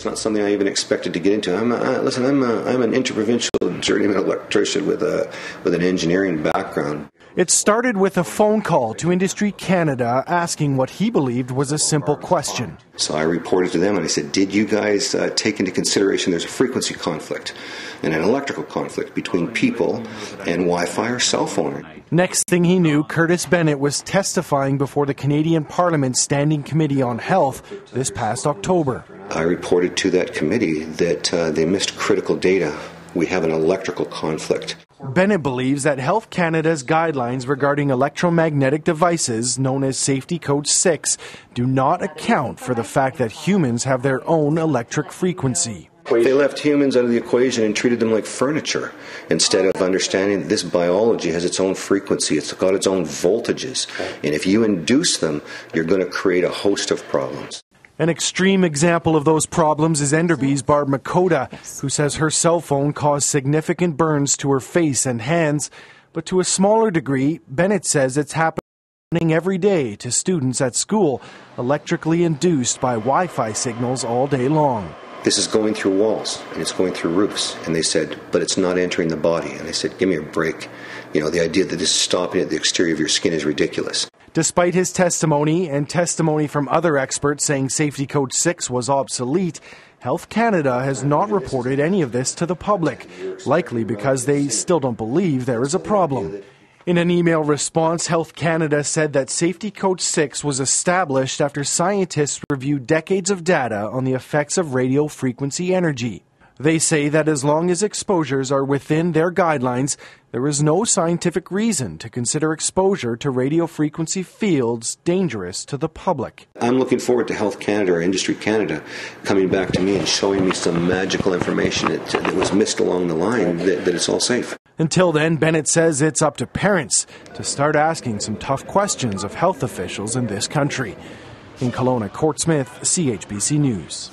It's not something I even expected to get into. I'm an interprovincial journeyman electrician with an engineering background. It started with a phone call to Industry Canada asking what he believed was a simple question. So I reported to them and I said, did you guys take into consideration there's a frequency conflict and an electrical conflict between people and Wi-Fi or cell phone? Next thing he knew, Curtis Bennett was testifying before the Canadian Parliament's Standing Committee on Health this past October. I reported to that committee that they missed critical data. We have an electrical conflict. Bennett believes that Health Canada's guidelines regarding electromagnetic devices, known as Safety Code 6, do not account for the fact that humans have their own electric frequency. They left humans out of the equation and treated them like furniture instead of understanding that this biology has its own frequency, it's got its own voltages, and if you induce them, you're going to create a host of problems. An extreme example of those problems is Enderby's Barb Makota, who says her cell phone caused significant burns to her face and hands. But to a smaller degree, Bennett says it's happening every day to students at school, electrically induced by Wi-Fi signals all day long. This is going through walls and it's going through roofs. And they said, but it's not entering the body. And I said, give me a break. You know, the idea that this is stopping at the exterior of your skin is ridiculous. Despite his testimony and testimony from other experts saying Safety Code 6 was obsolete, Health Canada has not reported any of this to the public, likely because they still don't believe there is a problem. In an email response, Health Canada said that Safety Code 6 was established after scientists reviewed decades of data on the effects of radio frequency energy. They say that as long as exposures are within their guidelines, there is no scientific reason to consider exposure to radio frequency fields dangerous to the public. I'm looking forward to Health Canada or Industry Canada coming back to me and showing me some magical information that was missed along the line, that it's all safe. Until then, Bennett says it's up to parents to start asking some tough questions of health officials in this country. In Kelowna, Court Smith, CHBC News.